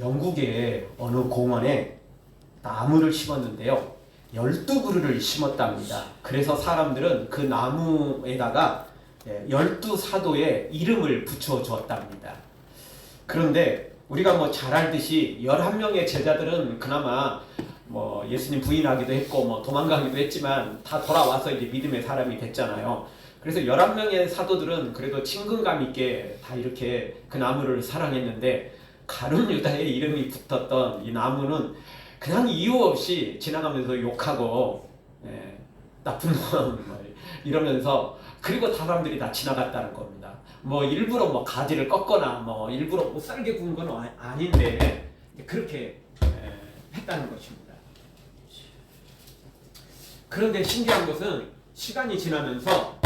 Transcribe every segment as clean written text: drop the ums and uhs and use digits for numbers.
영국의 어느 공원에 나무를 심었는데요. 12그루를 심었답니다. 그래서 사람들은 그 나무에다가 12사도의 이름을 붙여 주었답니다. 그런데 우리가 뭐 잘 알듯이 11명의 제자들은 그나마 뭐 예수님 부인하기도 했고 뭐 도망가기도 했지만 다 돌아와서 이제 믿음의 사람이 됐잖아요. 그래서 11명의 사도들은 그래도 친근감 있게 다 이렇게 그 나무를 사랑했는데 가룟 유다의 이름이 붙었던 이 나무는 그냥 이유 없이 지나가면서 욕하고 나쁜 놈 이러면서 그리고 사람들이 다 지나갔다는 겁니다. 뭐 일부러 뭐 가지를 꺾거나 뭐 일부러 못 살게 구운 건 아닌데 그렇게 했다는 것입니다. 그런데 신기한 것은 시간이 지나면서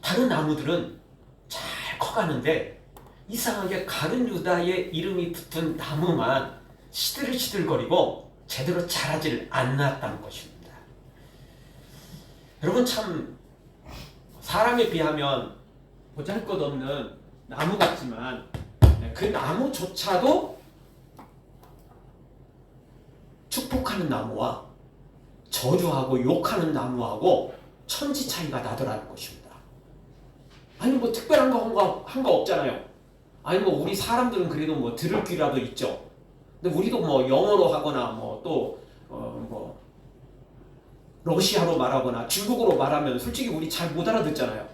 다른 나무들은 잘 커가는데 이상하게 가룟 유다의 이름이 붙은 나무만 시들시들거리고 제대로 자라질 않았다는 것입니다. 여러분 참 사람에 비하면 보잘것없는 나무 같지만 그 나무조차도 축복하는 나무와 저주하고 욕하는 나무하고 천지 차이가 나더라는 것입니다. 아니 뭐 특별한 거 한 거 없잖아요. 아니 뭐 우리 사람들은 그래도 뭐 들을 귀라도 있죠. 근데 우리도 뭐 영어로 하거나 뭐 또 뭐 러시아로 말하거나 중국어로 말하면 솔직히 우리 잘 못 알아듣잖아요.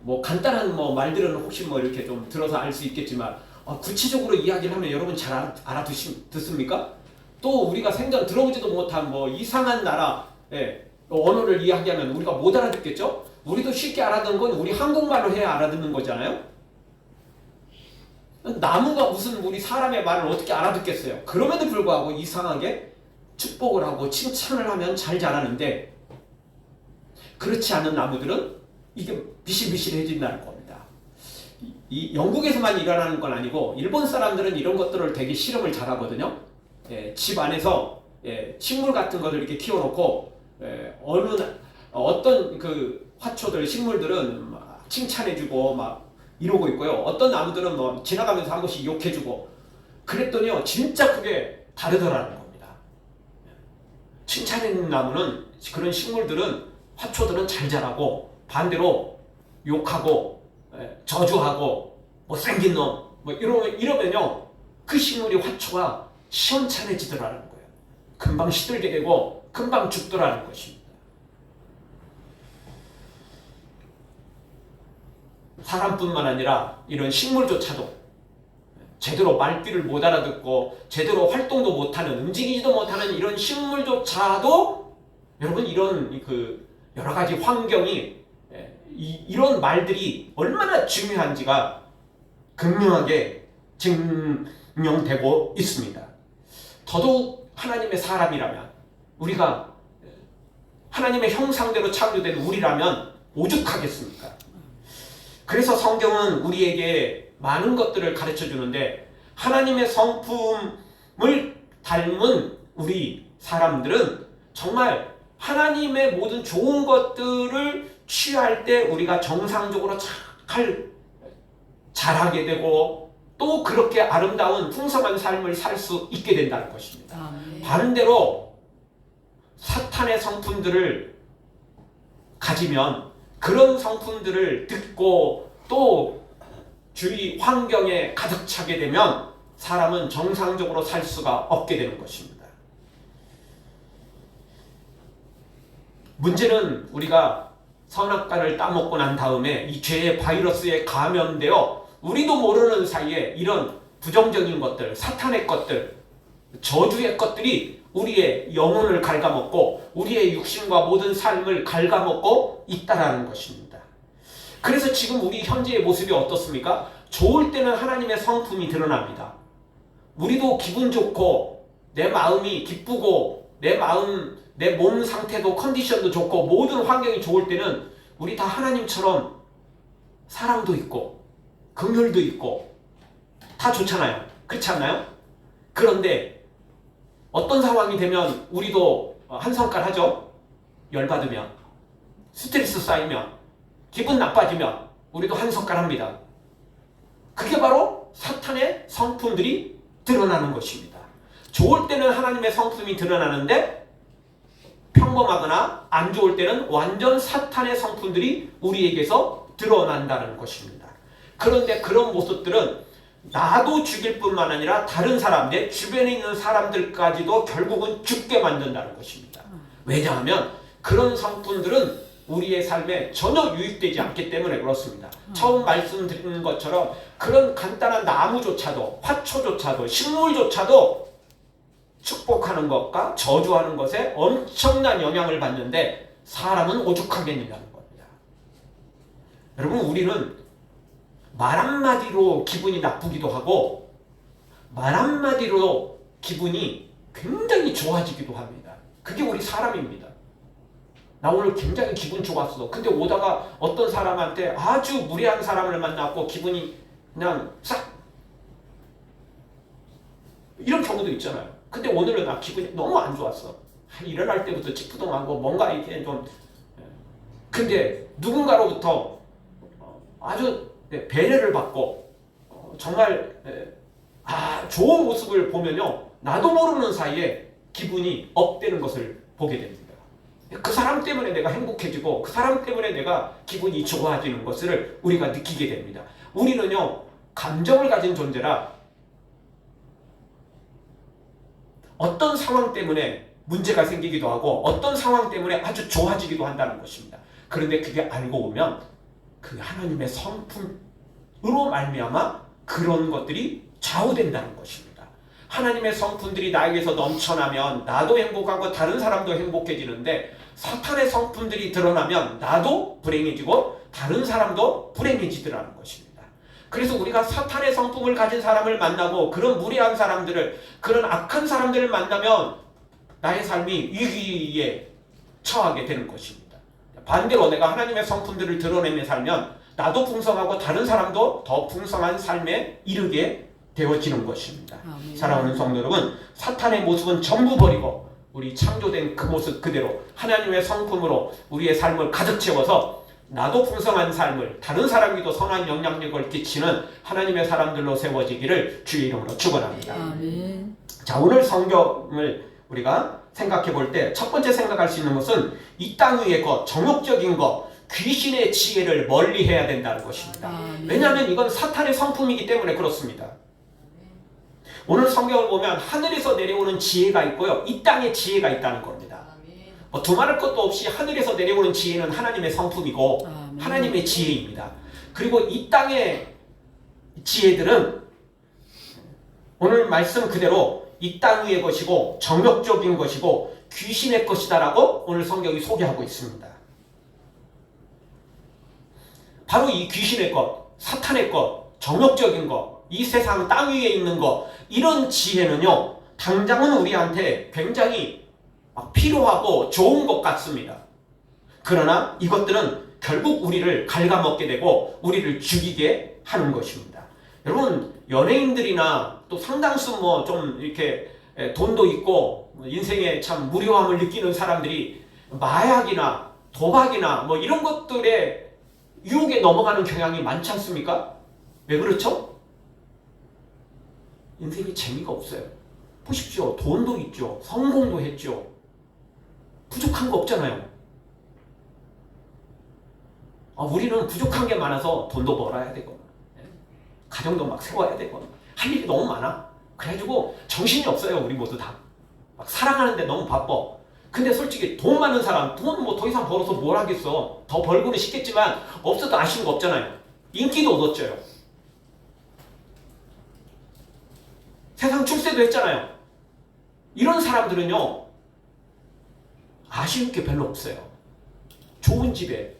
뭐 간단한 뭐 말들은 혹시 뭐 이렇게 좀 들어서 알 수 있겠지만 구체적으로 이야기를 하면 여러분 잘 알아듣습니까? 또 우리가 생전 들어보지도 못한 뭐 이상한 나라 언어를 이야기하면 우리가 못 알아듣겠죠? 우리도 쉽게 알아듣는 건 우리 한국말로 해야 알아듣는 거잖아요. 나무가 무슨 우리 사람의 말을 어떻게 알아듣겠어요? 그럼에도 불구하고 이상하게 축복을 하고 칭찬을 하면 잘 자라는데 그렇지 않은 나무들은 이게 비실비실해진다는 겁니다. 이 영국에서만 일어나는 건 아니고 일본 사람들은 이런 것들을 되게 실험을 잘하거든요. 집 안에서 식물 같은 것을 이렇게 키워놓고 어떤 그 화초들 식물들은 막 칭찬해주고 막 이러고 있고요. 어떤 나무들은 뭐 지나가면서 한 번씩 욕해주고 그랬더니요 진짜 그게 다르더라는 겁니다. 칭찬해주는 나무는 그런 식물들은 화초들은 잘 자라고 반대로 욕하고 저주하고 못생긴 놈 뭐 이러면요 그 식물이 화초가 시원찮아지더라는 거예요. 금방 시들게 되고 금방 죽더라는 것입니다. 사람뿐만 아니라 이런 식물조차도 제대로 말귀를 못 알아듣고 제대로 활동도 못하는 움직이지도 못하는 이런 식물조차도 여러분 이런 그 여러 가지 환경이 이런 말들이 얼마나 중요한지가 극명하게 증명되고 있습니다. 더더욱 하나님의 사람이라면 우리가 하나님의 형상대로 창조된 우리라면 오죽하겠습니까? 그래서 성경은 우리에게 많은 것들을 가르쳐 주는데 하나님의 성품을 닮은 우리 사람들은 정말 하나님의 모든 좋은 것들을 취할 때 우리가 정상적으로 잘 자라게 되고 또 그렇게 아름다운 풍성한 삶을 살 수 있게 된다는 것입니다. 반대로 사탄의 성품들을 가지면 그런 성품들을 듣고 또 주위 환경에 가득 차게 되면 사람은 정상적으로 살 수가 없게 되는 것입니다. 문제는 우리가 선악과를 따먹고 난 다음에 이 죄의 바이러스에 감염되어 우리도 모르는 사이에 이런 부정적인 것들, 사탄의 것들, 저주의 것들이 우리의 영혼을 갉아먹고 우리의 육신과 모든 삶을 갉아먹고 있다라는 것입니다. 그래서 지금 우리 현재의 모습이 어떻습니까? 좋을 때는 하나님의 성품이 드러납니다. 우리도 기분 좋고 내 마음이 기쁘고 내 몸 상태도 컨디션도 좋고 모든 환경이 좋을 때는 우리 다 하나님처럼 사랑도 있고 긍휼도 있고 다 좋잖아요. 그렇지 않나요? 그런데 어떤 상황이 되면 우리도 한성깔 하죠. 열받으면, 스트레스 쌓이면, 기분 나빠지면 우리도 한성깔 합니다. 그게 바로 성품들이 드러나는 것입니다. 좋을 때는 하나님의 성품이 드러나는데 평범하거나 안 좋을 때는 완전 사탄의 성품들이 우리에게서 드러난다는 것입니다. 그런데 그런 모습들은 나도 죽일 뿐만 아니라 다른 사람, 내 주변에 있는 사람들까지도 결국은 죽게 만든다는 것입니다. 왜냐하면 그런 성품들은 우리의 삶에 전혀 유익되지 않기 때문에 그렇습니다. 처음 말씀드린 것처럼 그런 간단한 나무조차도, 화초조차도, 식물조차도 축복하는 것과 저주하는 것에 엄청난 영향을 받는데 사람은 오죽하겠느냐는 겁니다. 여러분, 우리는 말 한마디로 기분이 나쁘기도 하고 말 한마디로 기분이 굉장히 좋아지기도 합니다. 그게 우리 사람입니다. 나 오늘 굉장히 기분 좋았어. 근데 오다가 어떤 사람한테 아주 무례한 사람을 만났고 기분이 그냥 싹 이런 경우도 있잖아요. 근데 오늘은 나 기분이 너무 안 좋았어. 일어날 때부터 찌푸동하고 뭔가 이렇게 좀 근데 누군가로부터 아주 배려를 받고 정말 좋은 모습을 보면요, 나도 모르는 사이에 기분이 업되는 것을 보게 됩니다. 그 사람 때문에 내가 행복해지고 그 사람 때문에 내가 기분이 좋아지는 것을 우리가 느끼게 됩니다. 우리는요, 감정을 가진 존재라 어떤 상황 때문에 문제가 생기기도 하고 어떤 상황 때문에 아주 좋아지기도 한다는 것입니다. 그런데 그게 알고 보면 그 하나님의 성품으로 말미암아 그런 것들이 좌우된다는 것입니다. 하나님의 성품들이 나에게서 넘쳐나면 나도 행복하고 다른 사람도 행복해지는데 사탄의 성품들이 드러나면 나도 불행해지고 다른 사람도 불행해지더라는 것입니다. 그래서 우리가 사탄의 성품을 가진 사람을 만나고 그런 무례한 사람들을, 그런 악한 사람들을 만나면 나의 삶이 위기에 처하게 되는 것입니다. 반대로 내가 하나님의 성품들을 드러내며 살면 나도 풍성하고 다른 사람도 더 풍성한 삶에 이르게 되어지는 것입니다. 사랑하는 성도 여러분, 사탄의 모습은 전부 버리고 우리 창조된 그 모습 그대로 하나님의 성품으로 우리의 삶을 가득 채워서 나도 풍성한 삶을 다른 사람에게도 선한 영향력을 끼치는 하나님의 사람들로 세워지기를 주의 이름으로 축원합니다. 아멘. 자, 오늘 성경을 우리가 생각해 볼 때 첫 번째 생각할 수 있는 것은 이 땅 위의 것, 정욕적인 것, 귀신의 지혜를 멀리 해야 된다는 것입니다. 왜냐하면 이건 사탄의 성품이기 때문에 그렇습니다. 오늘 성경을 보면 하늘에서 내려오는 지혜가 있고요, 이 땅에 지혜가 있다는 겁니다. 두말할 것도 없이 하늘에서 내려오는 지혜는 하나님의 성품이고 하나님의 지혜입니다. 그리고 이 땅의 지혜들은 오늘 말씀 그대로 이 땅 위의 것이고 정욕적인 것이고 귀신의 것이다라고 오늘 성경이 소개하고 있습니다. 바로 이 귀신의 것, 사탄의 것, 정욕적인 것, 이 세상 땅 위에 있는 것, 이런 지혜는요, 당장은 우리한테 굉장히 필요하고 좋은 것 같습니다. 그러나 이것들은 결국 우리를 갉아먹게 되고 우리를 죽이게 하는 것입니다. 여러분, 연예인들이나 또 상당수 좀 이렇게 돈도 있고 인생에 참 무료함을 느끼는 사람들이 마약이나 도박이나 이런 것들에 유혹에 넘어가는 경향이 많지 않습니까? 왜 그렇죠? 인생이 재미가 없어요. 보십시오. 돈도 있죠. 성공도 했죠. 부족한 거 없잖아요. 우리는 부족한 게 많아서 돈도 벌어야 되고 가정도 막 세워야 되고 할 일이 너무 많아. 그래가지고 정신이 없어요. 우리 모두 다. 막 살아가는데 너무 바빠. 근데 솔직히 돈 많은 사람, 돈 더 이상 벌어서 뭘 하겠어. 더 벌고는 싶겠지만 없어도 아쉬운 거 없잖아요. 인기도 얻었죠. 세상 출세도 했잖아요. 이런 사람들은요, 아쉬운 게 별로 없어요. 좋은 집에,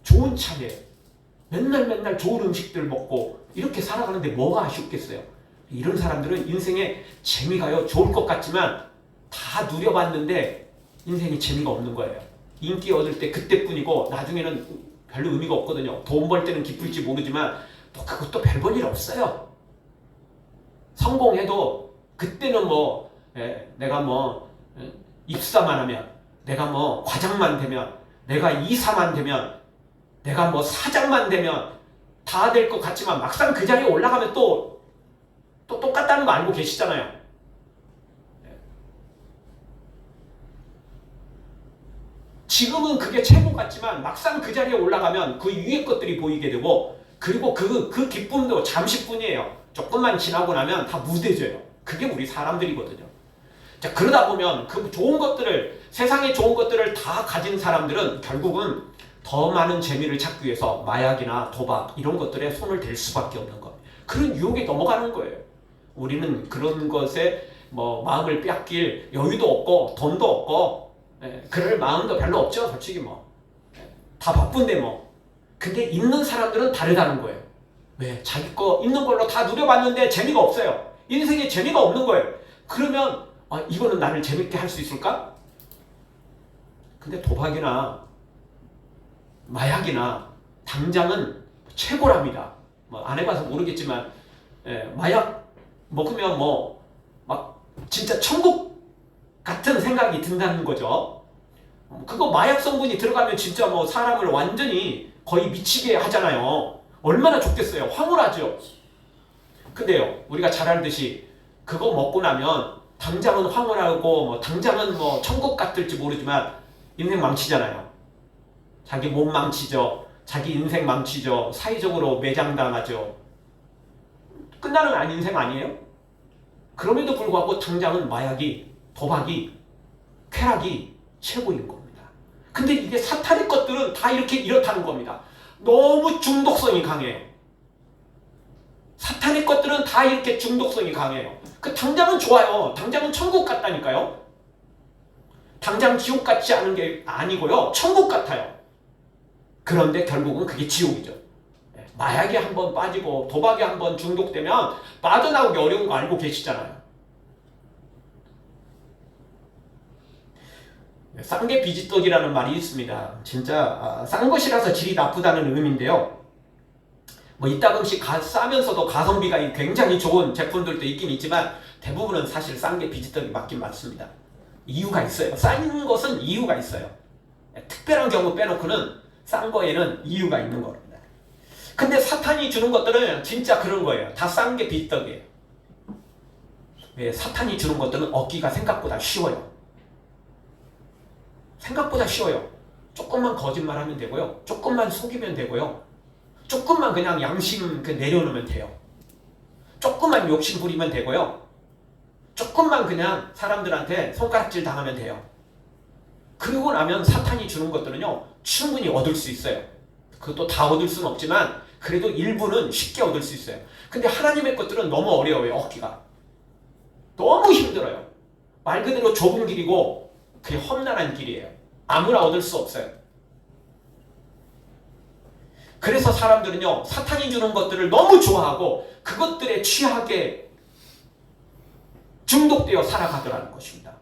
좋은 차에, 맨날 좋은 음식들 먹고 이렇게 살아가는데 뭐가 아쉽겠어요. 이런 사람들은 인생에 재미가요, 좋을 것 같지만 다 누려봤는데 인생에 재미가 없는 거예요. 인기 얻을 때 그때뿐이고 나중에는 별로 의미가 없거든요. 돈 벌 때는 기쁠지 모르지만 또 그것도 별 볼 일 없어요. 성공해도 그때는 내가 입사만 하면, 내가 과장만 되면, 내가 이사만 되면, 내가 사장만 되면 다 될 것 같지만 막상 그 자리에 올라가면 또 또 똑같다는 거 알고 계시잖아요. 지금은 그게 최고 같지만 막상 그 자리에 올라가면 그 위에 것들이 보이게 되고, 그리고 그 기쁨도 잠시뿐이에요. 조금만 지나고 나면 다 무뎌져요. 그게 우리 사람들이거든요. 자, 그러다 보면 그 좋은 것들을, 세상의 좋은 것들을 다 가진 사람들은 결국은 더 많은 재미를 찾기 위해서 마약이나 도박 이런 것들에 손을 댈 수밖에 없는 겁니다. 그런 유혹에 넘어가는 거예요. 우리는 그런 것에 마음을 뺏길 여유도 없고 돈도 없고, 그럴 마음도 별로 없죠. 솔직히 다 바쁜데 근데 있는 사람들은 다르다는 거예요. 왜? 자기 거 있는 걸로 다 누려봤는데 재미가 없어요. 인생에 재미가 없는 거예요. 그러면 이거는 나를 재밌게 할 수 있을까? 근데 도박이나 마약이나 당장은 최고랍니다. 안 해봐서 모르겠지만, 마약 먹으면 막 진짜 천국 같은 생각이 든다는 거죠. 그거 마약 성분이 들어가면 진짜 사람을 완전히 거의 미치게 하잖아요. 얼마나 좋겠어요. 황홀하죠. 근데요, 우리가 잘 알듯이 그거 먹고 나면 당장은 황홀하고 당장은 천국 같을지 모르지만 인생 망치잖아요. 자기 몸 망치죠. 자기 인생 망치죠. 사회적으로 매장당하죠. 끝나는 인생 아니에요? 그럼에도 불구하고 당장은 마약이, 도박이, 쾌락이 최고인 겁니다. 근데 이게 사탄의 것들은 다 이렇다는 겁니다. 너무 중독성이 강해요. 사탄의 것들은 다 이렇게 중독성이 강해요. 당장은 좋아요. 당장은 천국 같다니까요. 당장 지옥 같지 않은 게 아니고요. 천국 같아요. 그런데 결국은 그게 지옥이죠. 마약에 한번 빠지고 도박에 한번 중독되면 빠져나오기 어려운 거 알고 계시잖아요. 싼 게 비지떡이라는 말이 있습니다. 진짜 싼 것이라서 질이 나쁘다는 의미인데요. 이따금씩 싸면서도 가성비가 굉장히 좋은 제품들도 있긴 있지만 대부분은 사실 싼 게 비지떡이 맞긴 맞습니다. 이유가 있어요. 싼 것은 이유가 있어요. 특별한 경우 빼놓고는 싼 거에는 이유가 있는 겁니다. 근데 사탄이 주는 것들은 진짜 그런 거예요. 다 싼 게 비지떡이에요. 왜? 사탄이 주는 것들은 얻기가 생각보다 쉬워요. 생각보다 쉬워요. 조금만 거짓말하면 되고요. 조금만 속이면 되고요. 조금만 그냥 양심 내려놓으면 돼요. 조금만 욕심 부리면 되고요. 조금만 그냥 사람들한테 손가락질 당하면 돼요. 그러고 나면 사탄이 주는 것들은요, 충분히 얻을 수 있어요. 그것도 다 얻을 수는 없지만 그래도 일부는 쉽게 얻을 수 있어요. 근데 하나님의 것들은 너무 어려워요. 얻기가 너무 힘들어요. 말 그대로 좁은 길이고 그게 험난한 길이에요. 아무나 얻을 수 없어요. 그래서 사람들은요, 사탄이 주는 것들을 너무 좋아하고 그것들에 취하게 중독되어 살아가더라는 것입니다.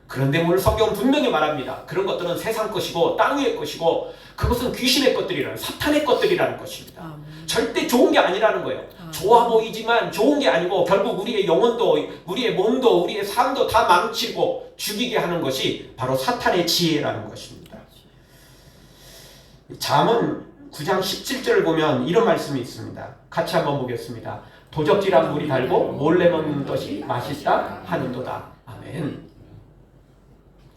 그런데 오늘 성경은 분명히 말합니다. 그런 것들은 세상 것이고 땅 위의 것이고 그것은 귀신의 것들이라는, 사탄의 것들이라는 것입니다. 절대 좋은 게 아니라는 거예요. 좋아 보이지만 좋은 게 아니고 결국 우리의 영혼도, 우리의 몸도, 우리의 삶도 다 망치고 죽이게 하는 것이 바로 사탄의 지혜라는 것입니다. 잠언 9장 17절을 보면 이런 말씀이 있습니다. 같이 한번 보겠습니다. 도적질한 물이 달고 몰래 먹는 것이 맛있다 하는도다. 아멘.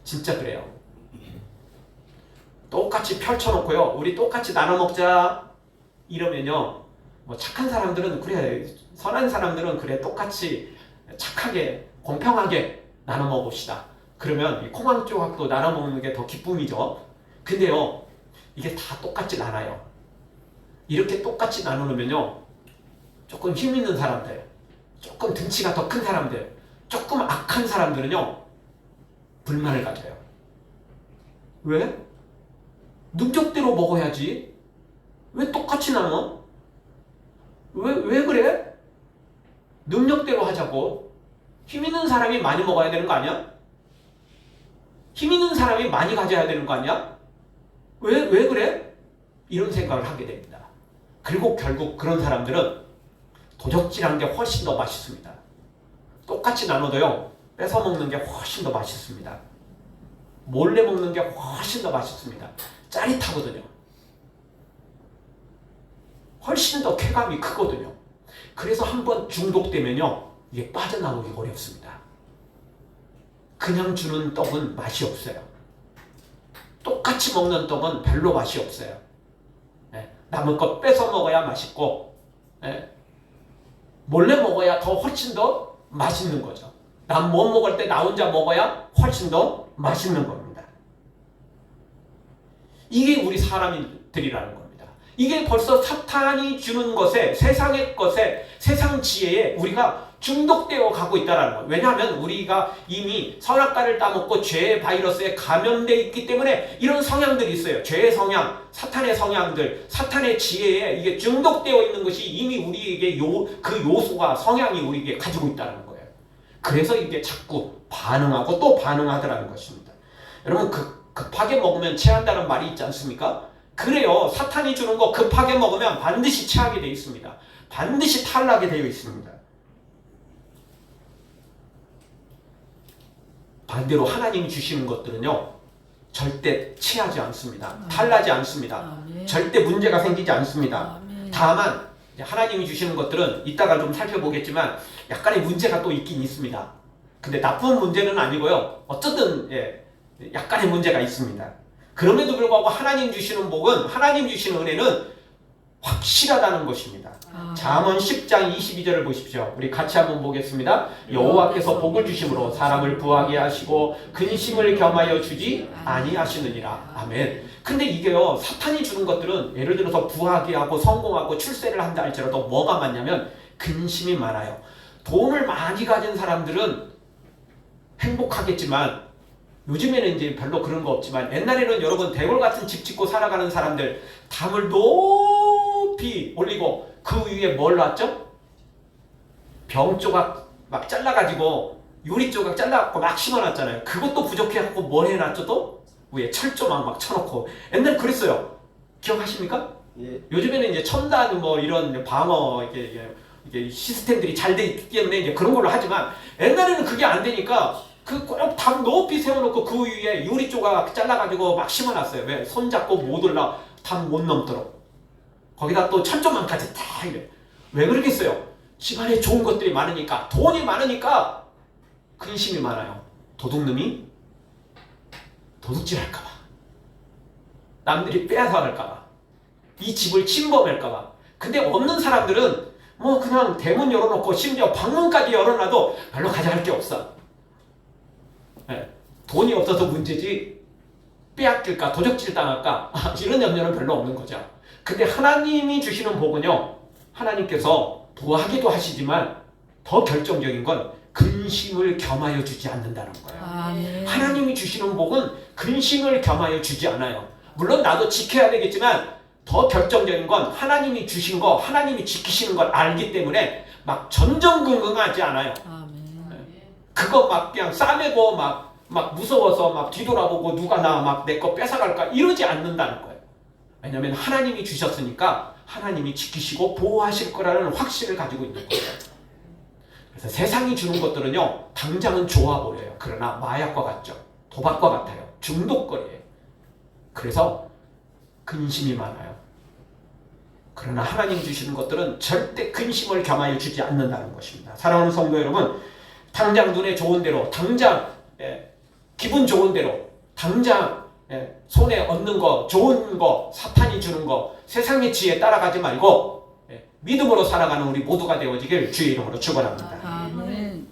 진짜 그래요. 똑같이 펼쳐놓고요, 우리 똑같이 나눠 먹자 이러면요, 착한 사람들은 그래, 선한 사람들은 그래, 똑같이 착하게 공평하게 나눠 먹읍시다. 그러면 콩한 조각도 나눠 먹는 게 더 기쁨이죠. 근데요, 이게 다 똑같지 않아요. 이렇게 똑같이 나누면요, 조금 힘 있는 사람들, 조금 등치가 더 큰 사람들, 조금 악한 사람들은요, 불만을 가져요. 왜? 능력대로 먹어야지. 왜 똑같이 나눠? 왜 그래? 능력대로 하자고. 힘 있는 사람이 많이 먹어야 되는 거 아니야? 힘 있는 사람이 많이 가져야 되는 거 아니야? 왜 그래? 이런 생각을 하게 됩니다. 그리고 결국 그런 사람들은 도적질하는 게 훨씬 더 맛있습니다. 똑같이 나눠도요, 뺏어 먹는 게 훨씬 더 맛있습니다. 몰래 먹는 게 훨씬 더 맛있습니다. 짜릿하거든요. 훨씬 더 쾌감이 크거든요. 그래서 한번 중독되면요, 이게 빠져나오기 어렵습니다. 그냥 주는 떡은 맛이 없어요. 똑같이 먹는 떡은 별로 맛이 없어요. 남의 것 뺏어 먹어야 맛있고, 몰래 먹어야 더 훨씬 더 맛있는 거죠. 남 못 먹을 때 나 혼자 먹어야 훨씬 더 맛있는 겁니다. 이게 우리 사람들이라는 겁니다. 이게 벌써 사탄이 주는 것에, 세상의 것에, 세상 지혜에 우리가 중독되어 가고 있다는 거예요. 왜냐하면 우리가 이미 선악과를 따먹고 죄의 바이러스에 감염되어 있기 때문에 이런 성향들이 있어요. 죄의 성향, 사탄의 성향들, 사탄의 지혜에 이게 중독되어 있는 것이 이미 우리에게 그 요소가, 성향이 우리에게 가지고 있다는 거예요. 그래서 이게 자꾸 반응하고 또 반응하더라는 것입니다. 여러분, 급하게 먹으면 체한다는 말이 있지 않습니까? 그래요. 사탄이 주는 거 급하게 먹으면 반드시 체하게 되어 있습니다. 반드시 탈락이 되어 있습니다. 반대로 하나님이 주시는 것들은요, 절대 체하지 않습니다. 탈나지 않습니다. 절대 문제가 생기지 않습니다. 다만 하나님이 주시는 것들은 이따가 좀 살펴보겠지만 약간의 문제가 또 있긴 있습니다. 근데 나쁜 문제는 아니고요, 어쨌든 약간의 문제가 있습니다. 그럼에도 불구하고 하나님 주시는 복은, 하나님 주시는 은혜는 확실하다는 것입니다. 잠언 10장 22절을 보십시오. 우리 같이 한번 보겠습니다. 여호와께서 복을 주심으로 사람을 부하게 하시고 근심을 겸하여 주지 아니하시느니라. 아멘. 근데 이게요, 사탄이 주는 것들은 예를 들어서 부하게 하고 성공하고 출세를 한다 할지라도 뭐가 많냐면 근심이 많아요. 돈을 많이 가진 사람들은 행복하겠지만, 요즘에는 이제 별로 그런 거 없지만, 옛날에는 여러분 대궐 같은 집 짓고 살아가는 사람들 담을 높이 올리고 그 위에 뭘 놨죠? 병 조각 막 잘라가지고, 유리 조각 잘라갖고 막 심어놨잖아요. 그것도 부족해갖고 뭘 해놨죠? 또 위에 철조망 막 쳐놓고. 옛날 그랬어요. 기억하십니까? 예. 요즘에는 이제 첨단 뭐 이런 방어 이게 시스템들이 잘 돼 있기 때문에 이제 그런 걸로 하지만, 옛날에는 그게 안 되니까 그 꼭 담 높이 세워놓고 그 위에 유리 조각 잘라가지고 막 심어놨어요. 왜? 손잡고 못 올라, 담 못 넘도록. 거기다 또 철조망까지 다 이래. 왜 그러겠어요? 집안에 좋은 것들이 많으니까, 돈이 많으니까 근심이 많아요. 도둑놈이 도둑질할까봐, 남들이 빼앗아갈까봐, 이 집을 침범할까봐. 근데 없는 사람들은 뭐 그냥 대문 열어놓고 심지어 방문까지 열어놔도 별로 가져갈 게 없어. 돈이 없어서 문제지 빼앗길까, 도적질 당할까, 이런 염려는 별로 없는 거죠. 근데 하나님이 주시는 복은요, 하나님께서 부하기도 하시지만 더 결정적인 건 근심을 겸하여 주지 않는다는 거예요. 하나님이 주시는 복은 근심을 겸하여 주지 않아요. 물론 나도 지켜야 되겠지만 더 결정적인 건 하나님이 주신 거, 하나님이 지키시는 걸 알기 때문에 막 전전긍긍하지 않아요. 그거 막 그냥 싸매고 막 무서워서 막 뒤돌아보고 누가 나 막 내 거 뺏어갈까 이러지 않는다는 거예요. 왜냐하면 하나님이 주셨으니까 하나님이 지키시고 보호하실 거라는 확신을 가지고 있는 거예요. 그래서 세상이 주는 것들은요, 당장은 좋아 보여요. 그러나 마약과 같죠. 도박과 같아요. 중독거리예요. 그래서 근심이 많아요. 그러나 하나님 주시는 것들은 절대 근심을 겸하여 주지 않는다는 것입니다. 사랑하는 성도 여러분, 당장 눈에 좋은 대로, 당장 기분 좋은 대로, 당장 손에 얻는 거, 좋은 거, 사탄이 주는 거, 세상의 지혜에 따라가지 말고 믿음으로 살아가는 우리 모두가 되어지길 주의 이름으로 축원합니다. 아멘.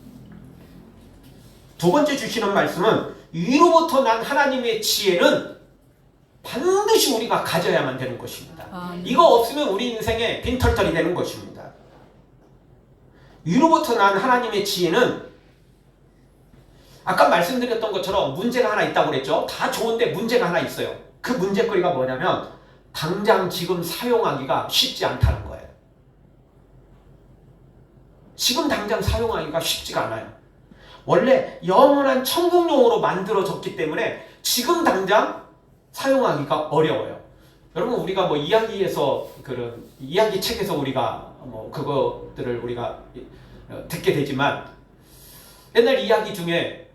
두 번째 주시는 말씀은 위로부터 난 하나님의 지혜는 반드시 우리가 가져야만 되는 것입니다. 이거 없으면 우리 인생에 빈털털이 되는 것입니다. 위로부터 난 하나님의 지혜는 아까 말씀드렸던 것처럼 문제가 하나 있다고 그랬죠. 다 좋은데 문제가 하나 있어요. 그 문제거리가 뭐냐면 당장 지금 사용하기가 쉽지 않다는 거예요. 지금 당장 사용하기가 쉽지가 않아요. 원래 영원한 천국용으로 만들어졌기 때문에 지금 당장 사용하기가 어려워요. 여러분, 우리가 뭐 이야기에서, 그런 이야기 책에서 우리가 뭐 그것들을 우리가 듣게 되지만, 옛날 이야기 중에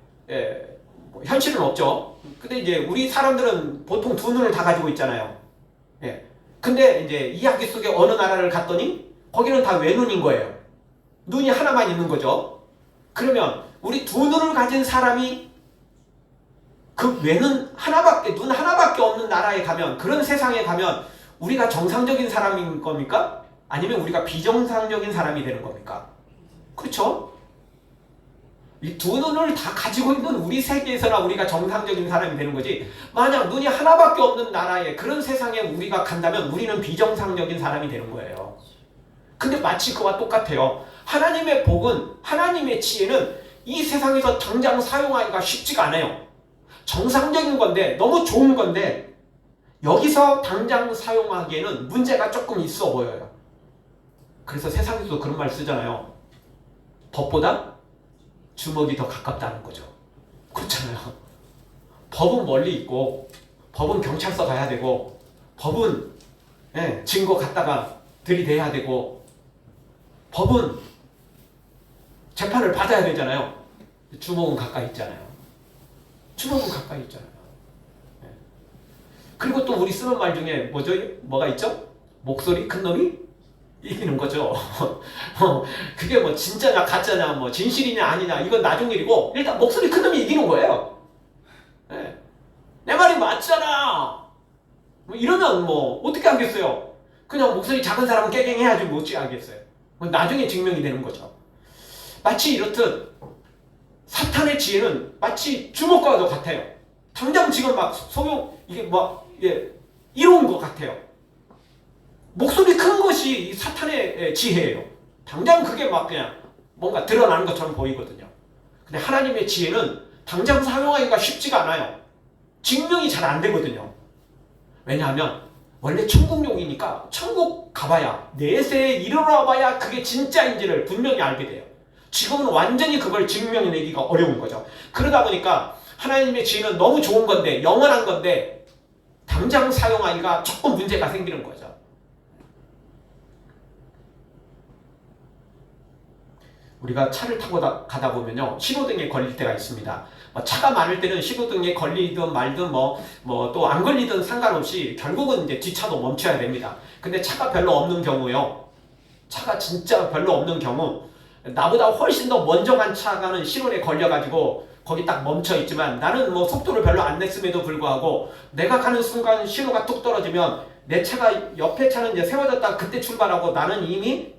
뭐 현실은 없죠. 근데 이제 우리 사람들은 보통 두 눈을 다 가지고 있잖아요. 근데 이제 이야기 속에 어느 나라를 갔더니 거기는 다 외눈인 거예요. 눈이 하나만 있는 거죠. 그러면 우리 두 눈을 가진 사람이 그 외눈 하나밖에, 눈 하나밖에 없는 나라에 가면, 그런 세상에 가면 우리가 정상적인 사람인 겁니까? 아니면 우리가 비정상적인 사람이 되는 겁니까? 그렇죠? 이 두 눈을 다 가지고 있는 우리 세계에서나 우리가 정상적인 사람이 되는 거지, 만약 눈이 하나밖에 없는 나라에, 그런 세상에 우리가 간다면 우리는 비정상적인 사람이 되는 거예요. 근데 마치 그와 똑같아요. 하나님의 복은, 하나님의 지혜는 이 세상에서 당장 사용하기가 쉽지가 않아요. 정상적인 건데, 너무 좋은 건데 여기서 당장 사용하기에는 문제가 조금 있어 보여요. 그래서 세상에서도 그런 말 쓰잖아요. 법보다 주먹이 더 가깝다는 거죠. 그렇잖아요. 법은 멀리 있고, 법은 경찰서 가야 되고, 법은 증거 갖다가 들이대야 되고, 법은 재판을 받아야 되잖아요. 주먹은 가까이 있잖아요. 주먹은 가까이 있잖아요. 그리고 또 우리 쓰는 말 중에 뭐가 있죠? 목소리 큰 놈이 이기는 거죠. 그게 뭐 진짜냐 가짜냐 뭐 진실이냐 아니냐 이건 나중 일이고, 일단 목소리 큰 놈이 이기는 거예요. 네. 내 말이 맞잖아. 뭐 이러면 뭐 어떻게 하겠어요? 그냥 목소리 작은 사람은 깨갱해야지 뭐 어찌 하겠어요. 나중에 증명이 되는 거죠. 마치 이렇듯 사탄의 지혜는 마치 주먹과도 같아요. 당장 지금 막 이게 뭐 이로운 것 같아요. 목소리 큰 것이 사탄의 지혜예요. 당장 그게 막 그냥 뭔가 드러나는 것처럼 보이거든요. 근데 하나님의 지혜는 당장 사용하기가 쉽지가 않아요. 증명이 잘 안 되거든요. 왜냐하면 원래 천국용이니까 천국 가봐야, 내세에 이르러봐야 그게 진짜인지를 분명히 알게 돼요. 지금은 완전히 그걸 증명해내기가 어려운 거죠. 그러다 보니까 하나님의 지혜는 너무 좋은 건데, 영원한 건데 당장 사용하기가 조금 문제가 생기는 거죠. 우리가 차를 타고 가다 보면요, 신호등에 걸릴 때가 있습니다. 차가 많을 때는 신호등에 걸리든 말든 또 안 걸리든 상관없이 결국은 이제 뒷차도 멈춰야 됩니다. 근데 차가 별로 없는 경우요, 차가 진짜 별로 없는 경우, 나보다 훨씬 더 먼저 간 차가는 신호에 걸려가지고 거기 딱 멈춰 있지만, 나는 뭐 속도를 별로 안 냈음에도 불구하고 내가 가는 순간 신호가 뚝 떨어지면 내 차가, 옆에 차는 이제 세워졌다가 그때 출발하고, 나는 이미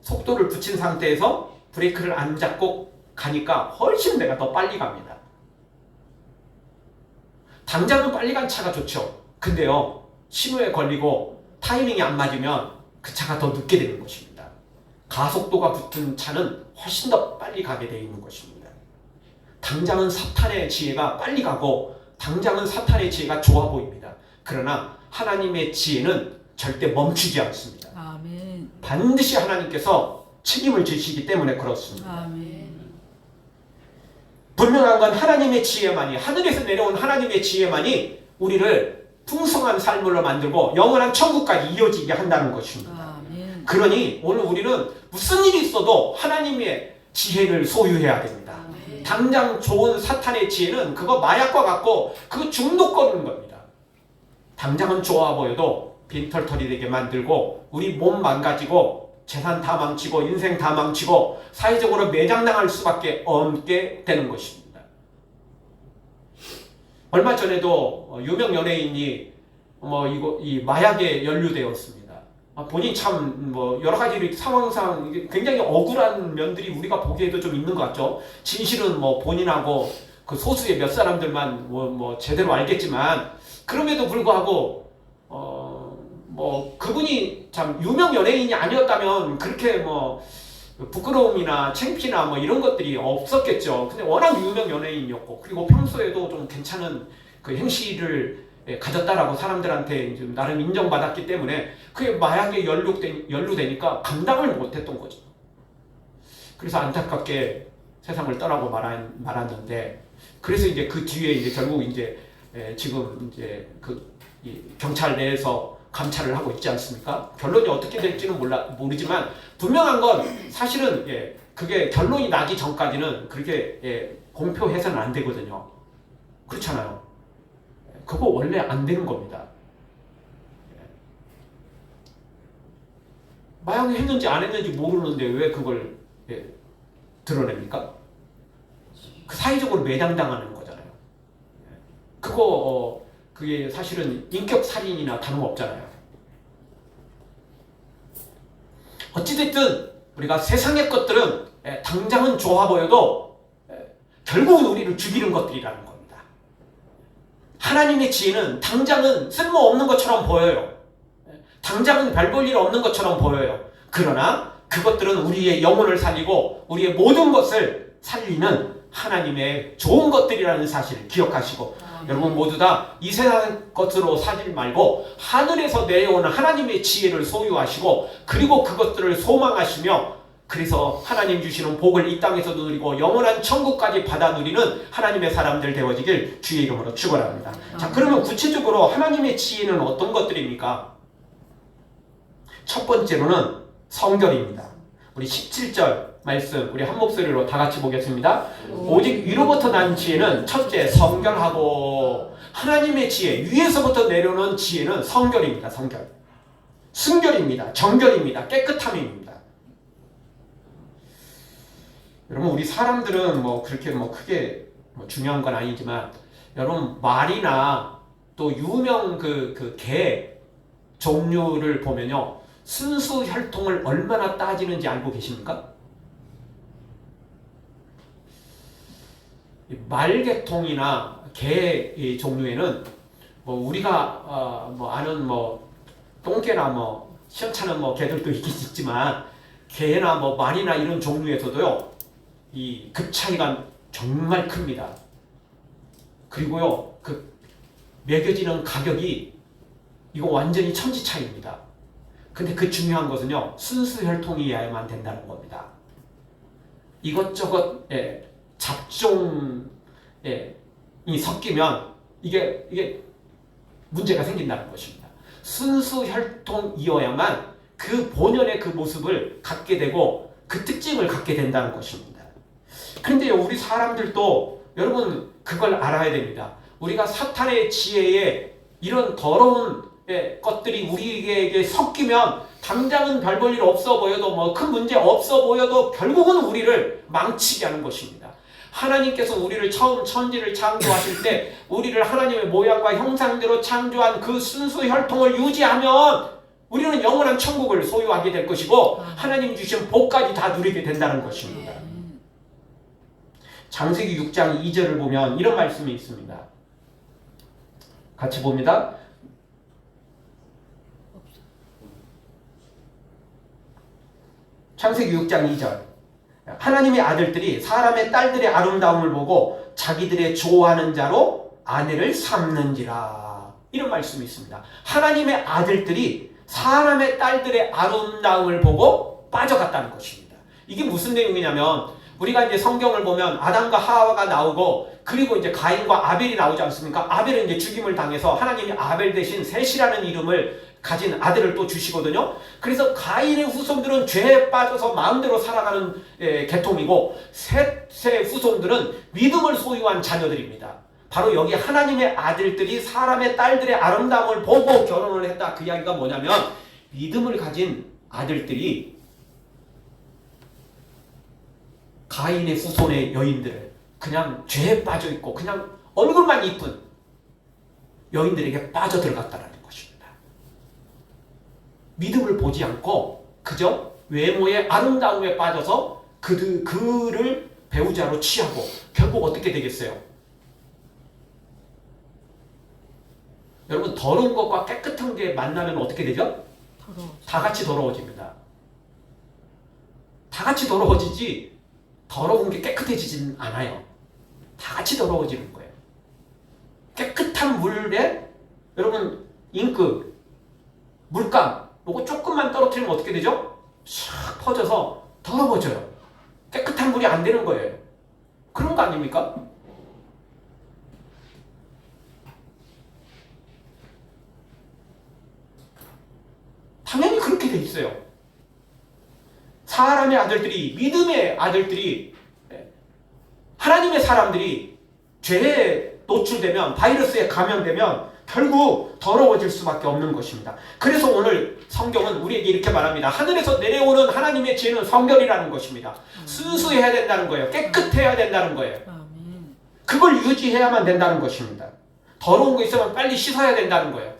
속도를 붙인 상태에서 브레이크를 안 잡고 가니까 훨씬 내가 더 빨리 갑니다. 당장은 빨리 간 차가 좋죠. 근데요, 신호에 걸리고 타이밍이 안 맞으면 그 차가 더 늦게 되는 것입니다. 가속도가 붙은 차는 훨씬 더 빨리 가게 되어 있는 것입니다. 당장은 사탄의 지혜가 빨리 가고, 당장은 사탄의 지혜가 좋아 보입니다. 그러나 하나님의 지혜는 절대 멈추지 않습니다. 아멘. 반드시 하나님께서 책임을 지시기 때문에 그렇습니다. 아멘. 분명한 건 하나님의 지혜만이, 하늘에서 내려온 하나님의 지혜만이 우리를 풍성한 삶으로 만들고 영원한 천국까지 이어지게 한다는 것입니다. 아멘. 그러니 오늘 우리는 무슨 일이 있어도 하나님의 지혜를 소유해야 됩니다. 아멘. 당장 좋은 사탄의 지혜는 그거 마약과 같고 그거 중독거리는 겁니다. 당장은 좋아 보여도 빈털터리 되게 만들고, 우리 몸 망가지고, 재산 다 망치고, 인생 다 망치고, 사회적으로 매장당할 수밖에 없게 되는 것입니다. 얼마 전에도 유명 연예인이 이 마약에 연루되었습니다. 본인 참 여러 가지 상황상 굉장히 억울한 면들이 우리가 보기에도 좀 있는 것 같죠. 진실은 본인하고 그 소수의 몇 사람들만 제대로 알겠지만, 그럼에도 불구하고 그분이 참 유명 연예인이 아니었다면 그렇게 부끄러움이나 창피나 이런 것들이 없었겠죠. 근데 워낙 유명 연예인이었고, 그리고 평소에도 좀 괜찮은 그 행실을 가졌다라고 사람들한테 좀 나름 인정받았기 때문에 그게 마약에 연루되니까 감당을 못했던 거죠. 그래서 안타깝게 세상을 떠나고 말았는데, 그래서 이제 그 뒤에 이제 결국 이제 지금 이제 이 경찰 내에서 감찰을 하고 있지 않습니까? 결론이 어떻게 될지는 모르지만 분명한 건 사실은 그게 결론이 나기 전까지는 그렇게 공표해서는 안 되거든요. 그렇잖아요. 그거 원래 안 되는 겁니다. 마약을 했는지 안 했는지 모르는데 왜 그걸 드러냅니까? 그 사회적으로 매장당하는 거잖아요. 그게 사실은 인격 살인이나 다름없잖아요. 어찌됐든 우리가 세상의 것들은 당장은 좋아 보여도 결국은 우리를 죽이는 것들이라는 겁니다. 하나님의 지혜는 당장은 쓸모없는 것처럼 보여요. 당장은 별 볼 일 없는 것처럼 보여요. 그러나 그것들은 우리의 영혼을 살리고 우리의 모든 것을 살리는 하나님의 좋은 것들이라는 사실을 기억하시고 여러분 모두 다 이 세상 것으로 살지 말고 하늘에서 내려오는 하나님의 지혜를 소유하시고 그리고 그것들을 소망하시며 그래서 하나님 주시는 복을 이 땅에서도 누리고 영원한 천국까지 받아 누리는 하나님의 사람들 되어지길 주의 이름으로 축원합니다. 자, 그러면 구체적으로 하나님의 지혜는 어떤 것들입니까? 첫 번째로는 성결입니다. 우리 17절 말씀 우리 한 목소리로 다 같이 보겠습니다. 오직 위로부터 난 지혜는 첫째 성결하고 하나님의 지혜 위에서부터 내려오는 지혜는 성결입니다. 성결. 순결입니다. 정결입니다. 깨끗함입니다. 여러분 우리 사람들은 그렇게 크게 중요한 건 아니지만 여러분 말이나 또 유명 그 개 종류를 보면요. 순수 혈통을 얼마나 따지는지 알고 계십니까? 말계통이나 개 종류에는 우리가 아는 똥개나 시원찮은 개들도 있긴 있지만 개나 말이나 이런 종류에서도요 이 급 차이가 정말 큽니다. 그리고요 그 매겨지는 가격이 이거 완전히 천지 차이입니다. 근데 그 중요한 것은요 순수 혈통이어야만 된다는 겁니다. 이것저것 잡종이 섞이면 이게 문제가 생긴다는 것입니다. 순수 혈통이어야만 그 본연의 그 모습을 갖게 되고 그 특징을 갖게 된다는 것입니다. 그런데요 우리 사람들도 여러분 그걸 알아야 됩니다. 우리가 사탄의 지혜에 이런 더러운 것들이 우리에게 섞이면 당장은 별 볼 일 없어 보여도 큰 문제 없어 보여도 결국은 우리를 망치게 하는 것입니다. 하나님께서 우리를 처음 천지를 창조하실 때 우리를 하나님의 모양과 형상대로 창조한 그 순수 혈통을 유지하면 우리는 영원한 천국을 소유하게 될 것이고 하나님 주신 복까지 다 누리게 된다는 것입니다. 창세기 6장 2절을 보면 이런 말씀이 있습니다. 같이 봅니다. 창세기 6장 2절 하나님의 아들들이 사람의 딸들의 아름다움을 보고 자기들의 좋아하는 자로 아내를 삼는지라 이런 말씀이 있습니다. 하나님의 아들들이 사람의 딸들의 아름다움을 보고 빠져갔다는 것입니다. 이게 무슨 내용이냐면 우리가 이제 성경을 보면 아담과 하와가 나오고 그리고 이제 가인과 아벨이 나오지 않습니까? 아벨은 이제 죽임을 당해서 하나님이 아벨 대신 셋이라는 이름을 가진 아들을 또 주시거든요. 그래서 가인의 후손들은 죄에 빠져서 마음대로 살아가는 계통이고 셋의 후손들은 믿음을 소유한 자녀들입니다. 바로 여기 하나님의 아들들이 사람의 딸들의 아름다움을 보고 결혼을 했다. 그 이야기가 뭐냐면 믿음을 가진 아들들이 가인의 후손의 여인들을 그냥 죄에 빠져있고 그냥 얼굴만 이쁜 여인들에게 빠져들어갔다는 것입니다. 믿음을 보지 않고 그저 외모의 아름다움에 빠져서 그를 배우자로 취하고 결국 어떻게 되겠어요? 여러분 더러운 것과 깨끗한 게 만나면 어떻게 되죠? 다 같이 더러워집니다. 다 같이 더러워지지 더러운 게 깨끗해지진 않아요. 다 같이 더러워지는 거예요. 깨끗한 물에 여러분 잉크, 물감 요거 조금만 떨어뜨리면 어떻게 되죠? 샥 퍼져서 더러워져요. 깨끗한 물이 안 되는 거예요. 그런 거 아닙니까? 당연히 그렇게 돼 있어요. 사람의 아들들이 믿음의 아들들이 하나님의 사람들이 죄에 노출되면 바이러스에 감염되면 결국 더러워질 수밖에 없는 것입니다. 그래서 오늘 성경은 우리에게 이렇게 말합니다. 하늘에서 내려오는 하나님의 지혜는 성결이라는 것입니다. 순수해야 된다는 거예요. 깨끗해야 된다는 거예요. 그걸 유지해야만 된다는 것입니다. 더러운 거 있으면 빨리 씻어야 된다는 거예요.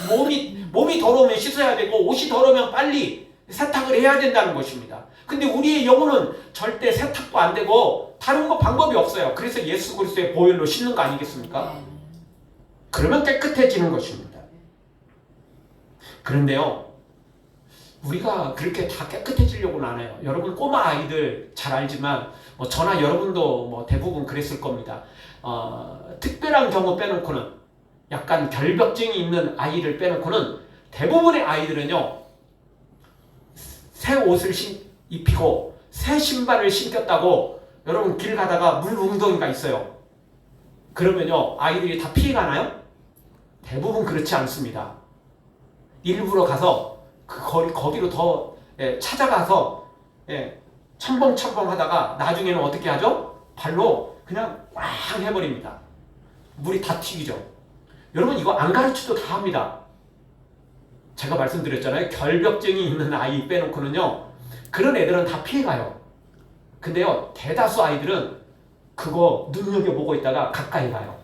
몸이 더러우면 씻어야 되고 옷이 더러우면 빨리 세탁을 해야 된다는 것입니다. 근데 우리의 영혼은 절대 세탁도 안 되고 다른 거 방법이 없어요. 그래서 예수 그리스도의 보혈로 씻는 거 아니겠습니까? 그러면 깨끗해지는 것입니다. 그런데요, 우리가 그렇게 다 깨끗해지려고는 안 해요. 여러분 꼬마 아이들 잘 알지만 저나 여러분도 대부분 그랬을 겁니다. 특별한 경우 빼놓고는, 약간 결벽증이 있는 아이를 빼놓고는 대부분의 아이들은요, 새 옷을 입히고 새 신발을 신겼다고 여러분 길 가다가 물 웅덩이가 있어요. 그러면요, 아이들이 다 피해가나요? 대부분 그렇지 않습니다. 일부러 가서 거기로 더 찾아가서 첨벙첨벙 하다가 나중에는 어떻게 하죠? 발로 그냥 꽝 해버립니다. 물이 다 튀기죠. 여러분 이거 안 가르쳐도 다 합니다. 제가 말씀드렸잖아요. 결벽증이 있는 아이 빼놓고는요, 그런 애들은 다 피해가요. 근데요, 대다수 아이들은 그거 눈여겨보고 있다가 가까이 가요.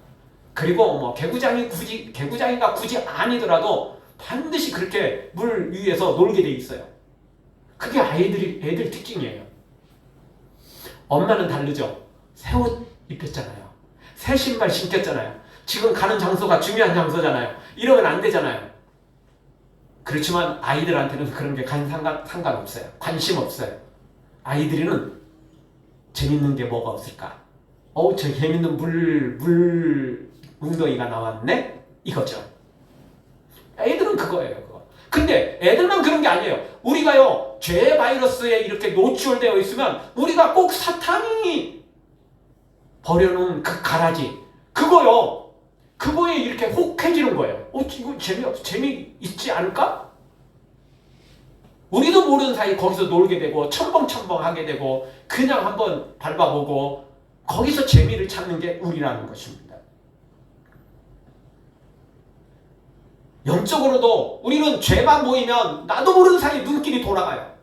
그리고 개구장이가 굳이 아니더라도 반드시 그렇게 물 위에서 놀게 돼 있어요. 그게 애들 특징이에요. 엄마는 다르죠. 새 옷 입혔잖아요. 새 신발 신겼잖아요. 지금 가는 장소가 중요한 장소잖아요. 이러면 안 되잖아요. 그렇지만 아이들한테는 그런 게 상관없어요. 관심 없어요. 아이들은 재밌는 게 뭐가 없을까? 저 재밌는 물 웅덩이가 나왔네? 이거죠. 애들은 그거예요. 그거. 근데 애들만 그런 게 아니에요. 우리가요, 죄 바이러스에 이렇게 노출되어 있으면 우리가 꼭 사탄이 버려놓은 그 가라지, 그거에 이렇게 혹해지는 거예요. 이거 재미있지 않을까? 우리도 모르는 사이 거기서 놀게 되고 첨벙첨벙 하게 되고 그냥 한번 밟아보고 거기서 재미를 찾는 게 우리라는 것입니다. 영적으로도 우리는 죄만 보이면 나도 모르는 사이 눈길이 돌아가요.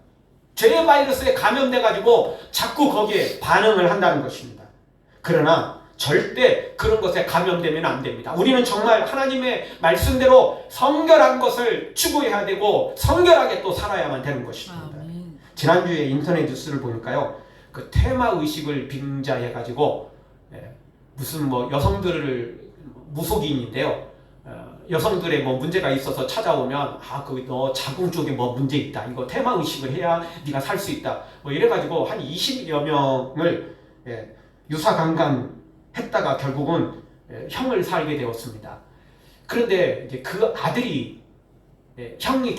죄의 바이러스에 감염돼가지고 자꾸 거기에 반응을 한다는 것입니다. 그러나 절대 그런 것에 감염되면 안 됩니다. 우리는 정말 하나님의 말씀대로 성결한 것을 추구해야 되고 성결하게 또 살아야만 되는 것입니다. 지난주에 인터넷 뉴스를 보니까요, 그 테마의식을 빙자해가지고 무슨 여성들을 무속인인데요, 여성들의 문제가 있어서 찾아오면 너 자궁 쪽에 문제 있다, 이거 테마의식을 해야 네가 살 수 있다, 이래가지고 한 20여 명을 유사강간 했다가 결국은 형을 살게 되었습니다. 그런데 이제 그 아들이 형이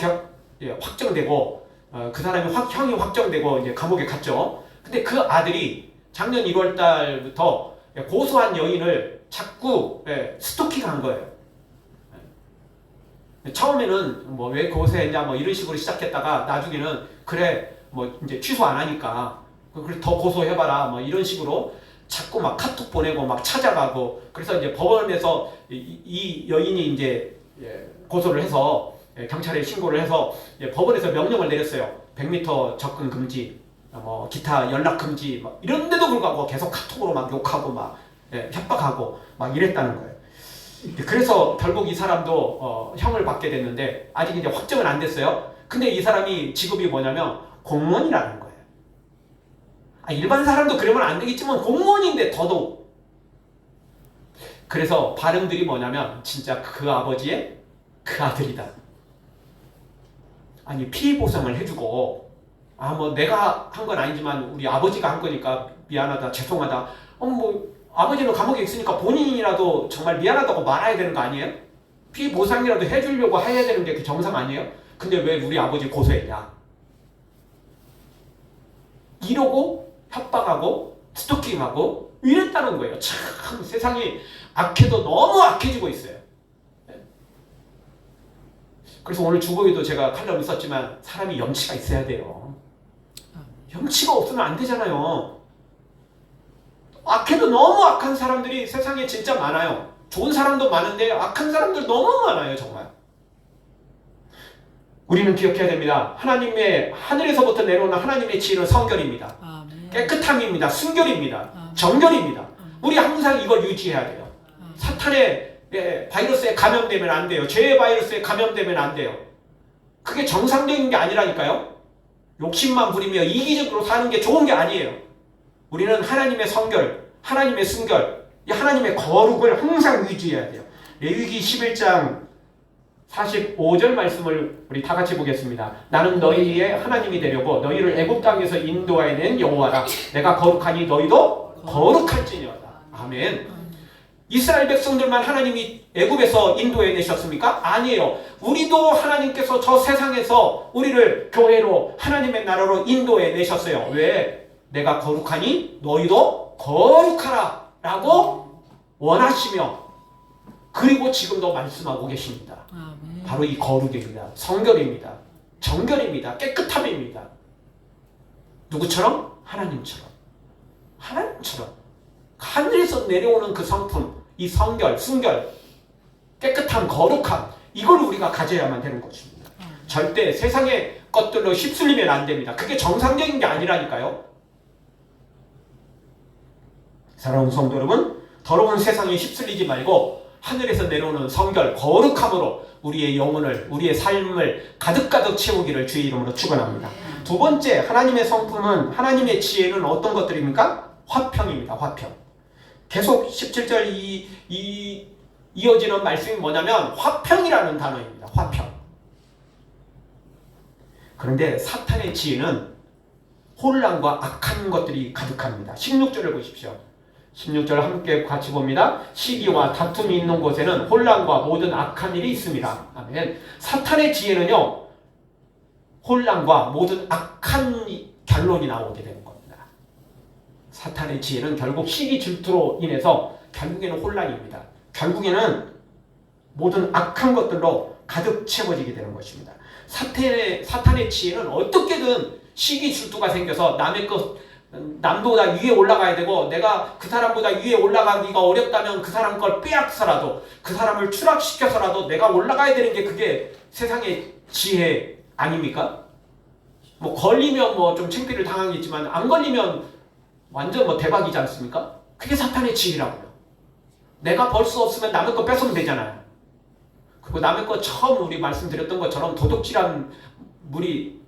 확정되고 그 사람이 형이 확정되고 이제 감옥에 갔죠. 근데 그 아들이 작년 1월 달부터 고소한 여인을 자꾸 스토킹한 거예요. 처음에는 왜 고소했냐 이런 식으로 시작했다가 나중에는 그래 이제 취소 안 하니까 그래 더 고소해봐라 이런 식으로 자꾸 카톡 보내고 찾아가고, 그래서 이제 법원에서 이 여인이 이제 고소를 해서 경찰에 신고를 해서 법원에서 명령을 내렸어요. 100m 접근 금지, 기타 연락 금지, 이런데도 불구하고 계속 카톡으로 욕하고 협박하고 이랬다는 거예요. 그래서 결국 이 사람도 형을 받게 됐는데 아직 이제 확정은 안 됐어요. 근데 이 사람이 직업이 뭐냐면 공무원이라는 거예요. 일반 사람도 그러면 안 되겠지만 공무원인데 더더욱. 그래서 반응들이 뭐냐면 진짜 그 아버지의 그 아들이다. 피해 보상을 해주고 내가 한 건 아니지만 우리 아버지가 한 거니까 미안하다, 죄송하다. 아버지는 감옥에 있으니까 본인이라도 정말 미안하다고 말아야 되는 거 아니에요? 피해 보상이라도 해주려고 해야 되는 게 그 정상 아니에요? 근데 왜 우리 아버지 고소했냐? 이러고 협박하고 스토킹하고 이랬다는 거예요. 참 세상이 악해도 너무 악해지고 있어요. 그래서 오늘 주보에도 제가 칼럼을 썼지만 사람이 염치가 있어야 돼요. 염치가 없으면 안 되잖아요. 악해도 너무 악한 사람들이 세상에 진짜 많아요. 좋은 사람도 많은데 악한 사람들 너무 많아요, 정말. 우리는 기억해야 됩니다. 하나님의 하늘에서부터 내려오는 하나님의 지혜는 성결입니다. 아멘. 깨끗함입니다. 순결입니다. 아멘. 정결입니다. 아멘. 우리 항상 이걸 유지해야 돼요. 사탄의 바이러스에 감염되면 안 돼요. 죄의 바이러스에 감염되면 안 돼요. 그게 정상적인 게 아니라니까요. 욕심만 부리며 이기적으로 사는 게 좋은 게 아니에요. 우리는 하나님의 성결, 하나님의 순결, 하나님의 거룩을 항상 유지해야 돼요. 레위기 11장 45절 말씀을 우리 다 같이 보겠습니다. 나는 너희의 하나님이 되려고 너희를 애굽 땅에서 인도하여 여호와라. 내가 거룩하니 너희도 거룩할지니어다. 아멘. 이스라엘 백성들만 하나님이 애굽에서 인도해 내셨습니까? 아니에요. 우리도 하나님께서 저 세상에서 우리를 교회로 하나님의 나라로 인도해 내셨어요. 왜? 내가 거룩하니 너희도 거룩하라 라고 원하시며 그리고 지금도 말씀하고 계십니다. 아멘. 바로 이 거룩입니다. 성결입니다. 정결입니다. 깨끗함입니다. 누구처럼? 하나님처럼. 하나님처럼. 하늘에서 내려오는 그 성품, 이 성결, 순결, 깨끗함, 거룩함, 이걸 우리가 가져야만 되는 것입니다. 절대 세상의 것들로 휩쓸리면 안 됩니다. 그게 정상적인 게 아니라니까요. 사랑하는 성도 여러분, 더러운 세상에 휩쓸리지 말고 하늘에서 내려오는 성결, 거룩함으로 우리의 영혼을, 우리의 삶을 가득가득 채우기를 주의 이름으로 축원합니다. 두 번째, 하나님의 성품은, 하나님의 지혜는 어떤 것들입니까? 화평입니다. 화평. 계속 17절 이어지는 말씀이 뭐냐면 화평이라는 단어입니다. 화평. 그런데 사탄의 지혜는 혼란과 악한 것들이 가득합니다. 16절을 보십시오. 16절 함께 같이 봅니다. 시기와 다툼이 있는 곳에는 혼란과 모든 악한 일이 있습니다. 아멘. 사탄의 지혜는요, 혼란과 모든 악한 결론이 나오게 되는 겁니다. 사탄의 지혜는 결국 시기 질투로 인해서 결국에는 혼란입니다. 결국에는 모든 악한 것들로 가득 채워지게 되는 것입니다. 사탄의 지혜는 어떻게든 시기 질투가 생겨서 남보다 위에 올라가야 되고 내가 그 사람보다 위에 올라가기가 어렵다면 그 사람 걸 빼앗아서라도 그 사람을 추락시켜서라도 내가 올라가야 되는 게 그게 세상의 지혜 아닙니까? 뭐 걸리면 뭐 좀 창피를 당하겠지만 안 걸리면 완전 뭐 대박이지 않습니까? 그게 사탄의 지혜라고요. 내가 벌 수 없으면 남의 거 뺏으면 되잖아요. 그리고 남의 거 처음 우리 말씀드렸던 것처럼 도둑질한 물이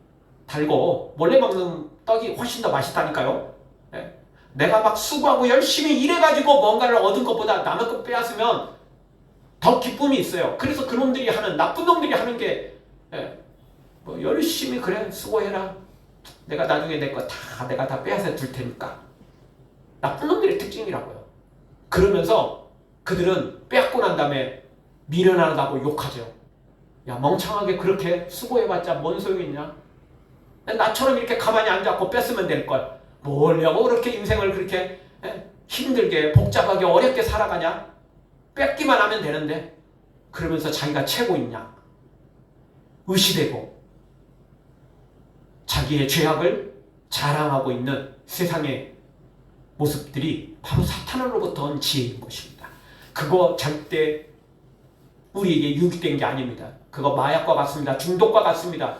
달고 몰래 먹는 떡이 훨씬 더 맛있다니까요. 네. 내가 막 수고하고 열심히 일해가지고 뭔가를 얻은 것보다 남의 거 빼앗으면 더 기쁨이 있어요. 그래서 그놈들이 하는, 나쁜 놈들이 하는 게 뭐 열심히 그래 수고해라. 내가 나중에 내 거 내가 다 빼앗아 둘 테니까. 나쁜 놈들의 특징이라고요. 그러면서 그들은 빼앗고 난 다음에 미련하다고 욕하죠. 야, 멍청하게 그렇게 수고해봤자 뭔 소용이냐? 나처럼 이렇게 가만히 앉아서 뺐으면 될걸. 뭐려고 그렇게 인생을 그렇게 힘들게 복잡하게 어렵게 살아가냐? 뺏기만 하면 되는데. 그러면서 자기가 최고이냐? 의시되고 자기의 죄악을 자랑하고 있는 세상의 모습들이 바로 사탄으로부터 온 지혜인 것입니다. 그거 절대 우리에게 유익된 게 아닙니다. 그거 마약과 같습니다. 중독과 같습니다.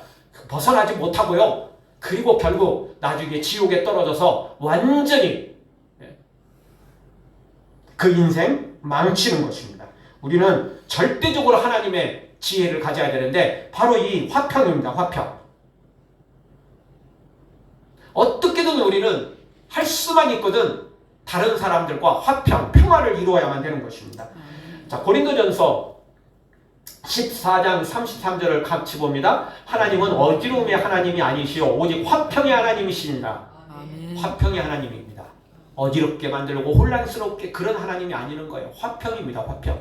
벗어나지 못하고요. 그리고 결국 나중에 지옥에 떨어져서 완전히 그 인생 망치는 것입니다. 우리는 절대적으로 하나님의 지혜를 가져야 되는데 바로 이 화평입니다. 화평. 어떻게든 우리는 할 수만 있거든 다른 사람들과 화평, 평화를 이루어야만 되는 것입니다. 자, 고린도전서 14장 33절을 같이 봅니다. 하나님은 어지러움의 하나님이 아니시오 오직 화평의 하나님이십니다. 화평의 하나님입니다. 어지럽게 만들고 혼란스럽게 그런 하나님이 아니는 거예요. 화평입니다. 화평.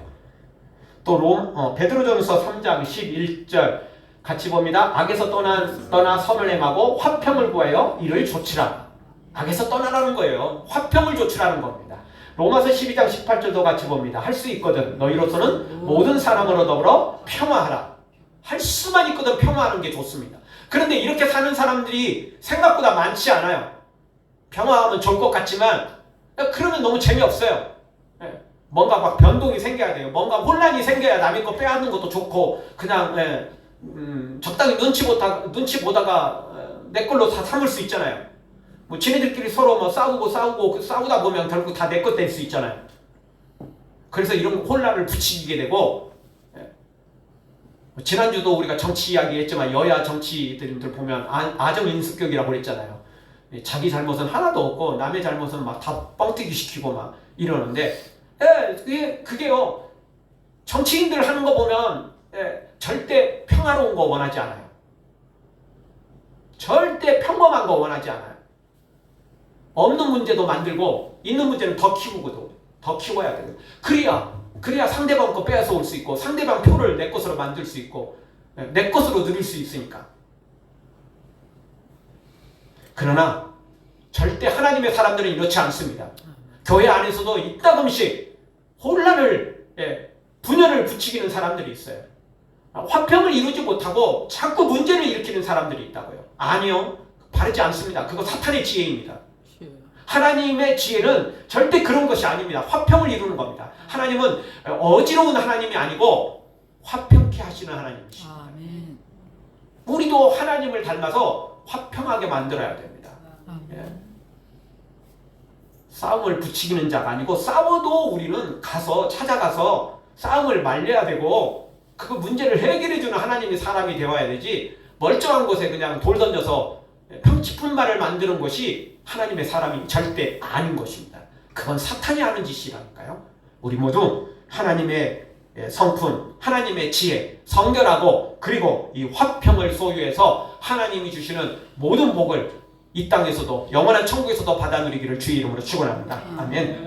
또 베드로전서 3장 11절 같이 봅니다. 악에서 떠나 선을 행하고 화평을 구하여 이를 조치라. 악에서 떠나라는 거예요. 화평을 조치라는 겁니다. 로마서 12장 18절도 같이 봅니다. 할 수 있거든 너희로서는 모든 사람으로 더불어 평화하라. 할 수만 있거든 평화하는 게 좋습니다. 그런데 이렇게 사는 사람들이 생각보다 많지 않아요. 평화하면 좋을 것 같지만 그러면 너무 재미없어요. 뭔가 막 변동이 생겨야 돼요. 뭔가 혼란이 생겨야 남의 거 빼앗는 것도 좋고 그냥 적당히 눈치 보다가 내 걸로 다 삼을 수 있잖아요. 뭐 지네들끼리 서로 뭐 싸우다 보면 결국 다 내 것 될 수 있잖아요. 그래서 이런 혼란을 부추기게 되고 지난주도 우리가 정치 이야기했지만 여야 정치인들 보면 아정인수격이라고 그랬잖아요. 자기 잘못은 하나도 없고 남의 잘못은 막 다 뻥튀기 시키고 막 이러는데 그게요 정치인들 하는 거 보면 절대 평화로운 거 원하지 않아요. 절대 평범한 거 원하지 않아요. 없는 문제도 만들고 있는 문제는 더 키워야 돼요. 그래야 상대방 거 빼앗아 올 수 있고 상대방 표를 내 것으로 만들 수 있고 내 것으로 누릴 수 있으니까. 그러나 절대 하나님의 사람들은 이렇지 않습니다. 교회 안에서도 이따금씩 혼란을 분열을 부추기는 사람들이 있어요. 화평을 이루지 못하고 자꾸 문제를 일으키는 사람들이 있다고요. 아니요. 바르지 않습니다. 그거 사탄의 지혜입니다. 하나님의 지혜는 절대 그런 것이 아닙니다. 화평을 이루는 겁니다. 하나님은 어지러운 하나님이 아니고 화평케 하시는 하나님이십니다. 아멘. 우리도 하나님을 닮아서 화평하게 만들어야 됩니다. 싸움을 부추기는 자가 아니고 싸워도 우리는 찾아가서 싸움을 말려야 되고 그 문제를 해결해주는 하나님의 사람이 되어야 되지 멀쩡한 곳에 그냥 돌 던져서 평치푼 말을 만드는 것이 하나님의 사람이 절대 아닌 것입니다. 그건 사탄이 하는 짓이라니까요. 우리 모두 하나님의 성품, 하나님의 지혜, 성결하고 그리고 이 화평을 소유해서 하나님이 주시는 모든 복을 이 땅에서도 영원한 천국에서도 받아 누리기를 주의 이름으로 축원합니다. 아멘.